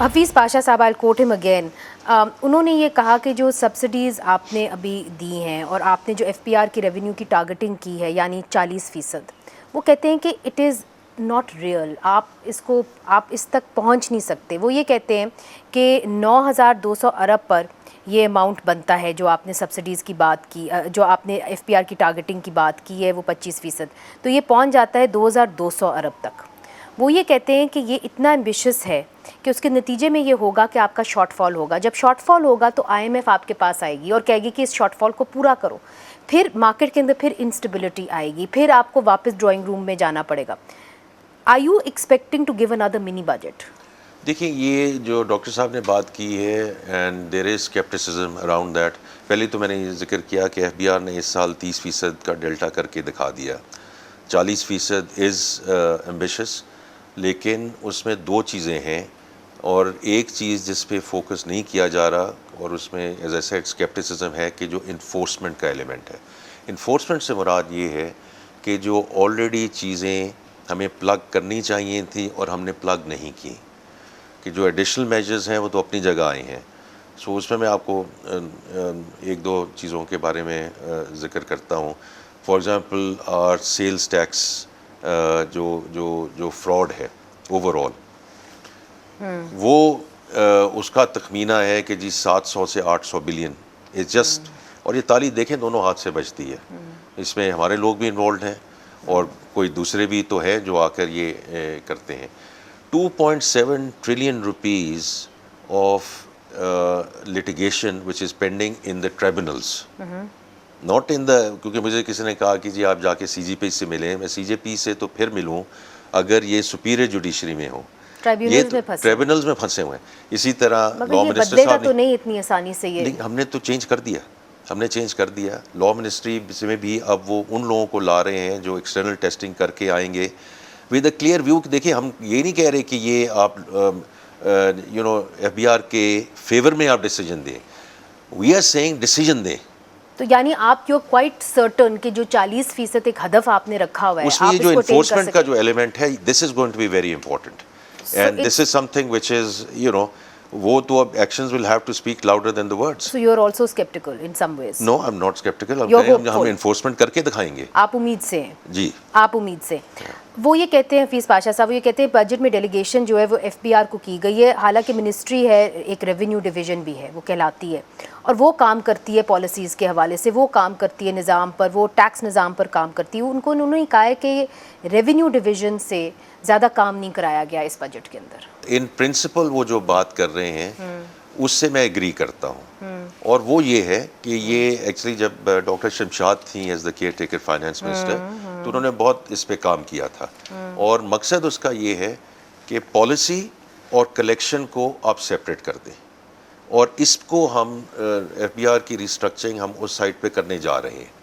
حفیظ پاشا صاحب آئی کوٹ ہم اگین، انہوں نے یہ کہا کہ جو سبسڈیز آپ نے ابھی دی ہیں اور آپ نے جو ایف پی آر کی ریونیو کی ٹارگٹنگ کی ہے یعنی 40%، وہ کہتے ہیں کہ اٹ از ناٹ ریئل، آپ اس تک پہنچ نہیں سکتے۔ وہ یہ کہتے ہیں کہ 9,200 ارب پر یہ اماؤنٹ بنتا ہے جو آپ نے سبسڈیز کی بات کی، جو آپ نے ایف پی آر کی ٹارگٹنگ کی بات کی ہے وہ 25%، تو یہ پہنچ جاتا ہے 2,200 ارب تک۔ وہ یہ کہتے ہیں کہ یہ اتنا ایمبیشس ہے کہ اس کے نتیجے میں یہ ہوگا کہ آپ کا شارٹ فال ہوگا، جب شارٹ فال ہوگا تو آئی ایم ایف آپ کے پاس آئے گی اور کہے گی کہ اس شارٹ فال کو پورا کرو، پھر مارکیٹ کے اندر پھر انسٹیبلٹی آئے گی، پھر آپ کو واپس ڈرائنگ روم میں جانا پڑے گا۔ Are you expecting to give another mini budget? دیکھیں یہ جو ڈاکٹر صاحب نے بات کی ہے and there is scepticism around that, پہلے تو میں نے یہ ذکر کیا کہ ایف بی آر نے اس سال 30% کا ڈیلٹا کر کے دکھا دیا، 40% از ایمبیشس، لیکن اس میں دو چیزیں ہیں اور ایک چیز جس پہ فوکس نہیں کیا جا رہا اور اس میں ایز اے سیڈ اسکیپٹسزم ہے کہ جو انفورسمنٹ کا ایلیمنٹ ہے۔ انفورسمنٹ سے مراد یہ ہے کہ جو آلریڈی چیزیں ہمیں پلگ کرنی چاہیے تھیں اور ہم نے پلگ نہیں کی، کہ جو ایڈیشنل میجرز ہیں وہ تو اپنی جگہ آئے ہیں۔ سو اس میں آپ کو ایک دو چیزوں کے بارے میں ذکر کرتا ہوں۔ For example are sales tax جو فراڈ ہے اوور آل، وہ اس کا تخمینہ ہے کہ جی 700 سے 800 بلین از جسٹ، اور یہ تالی دیکھیں دونوں ہاتھ سے بجتی ہے، اس میں ہمارے لوگ بھی انوالوڈ ہیں اور کوئی دوسرے بھی تو ہے جو آ کر یہ کرتے ہیں۔ 2.7 trillion rupees of litigation which is pending in the tribunals, not in the، کیونکہ مجھے کسی نے کہا کہ جی آپ جا کے سی جی پی سے ملیں، میں سی جے پی سے تو پھر ملوں اگر یہ سپیریئر جوڈیشری میں ہو، یہ ٹریبونلز میں پھنسے ہوئے ہیں۔ اسی طرح لا منسٹر صاحب تو نہیں اتنی آسانی سے یہ، ہم نے تو چینج کر دیا، ہم نے چینج کر دیا لا منسٹری میں بھی، اب وہ ان لوگوں کو لا رہے ہیں جو ایکسٹرنل ٹیسٹنگ کر کے آئیں گے ود اے کلیئر ویو۔ دیکھیں ہم یہ نہیں کہہ رہے کہ یہ آپ ایف بی آر کے فیور میں آپ ڈیسیجن دیں، وی آر سیئنگ ڈیسیجن دیں۔ تو یعنی آپ یو کوائٹ سرٹن کہ جو 40% ایک ہدف آپ نے رکھا ہوا ہے، اس میں یہ جو انفورسمنٹ کا جو ایلیمنٹ ہے، this is going to be very important and this is something which is وہ تو اب actions will have to speak louder than the words. So you are also sceptical in some ways? No I am not sceptical, ہم enforcement کر کے دکھائیں گے۔ آپ امید سے ہیں؟ جی آپ امید سے۔ وہ یہ کہتے ہیں حفیظ پاشا صاحب، وہ یہ کہتے ہیں بجٹ میں ڈیلیگیشن جو ہے وہ ایف پی آر کو کی گئی ہے، حالانکہ منسٹری ہے ایک ریونیو ڈویژن بھی ہے وہ کہلاتی ہے، اور وہ کام کرتی ہے پالیسیز کے حوالے سے، وہ کام کرتی ہے نظام پر، وہ ٹیکس نظام پر کام کرتی ہے۔ انہوں نے کہا ہے کہ ریونیو ڈویژن سے زیادہ کام نہیں کرایا گیا اس بجٹ کے اندر۔ ان پرنسپل وہ جو بات کر رہے ہیں اس سے میں ایگری کرتا ہوں، اور وہ یہ ہے کہ یہ ایکچولی جب ڈاکٹر شمشاد تھیں as the care taker finance minister تو انہوں نے بہت اس پہ کام کیا تھا، اور مقصد اس کا یہ ہے کہ پالیسی اور کلیکشن کو آپ سیپریٹ کر دیں، اور اس کو ہم ایف بی آر کی ریسٹرکچرنگ ہم اس سائٹ پہ کرنے جا رہے ہیں۔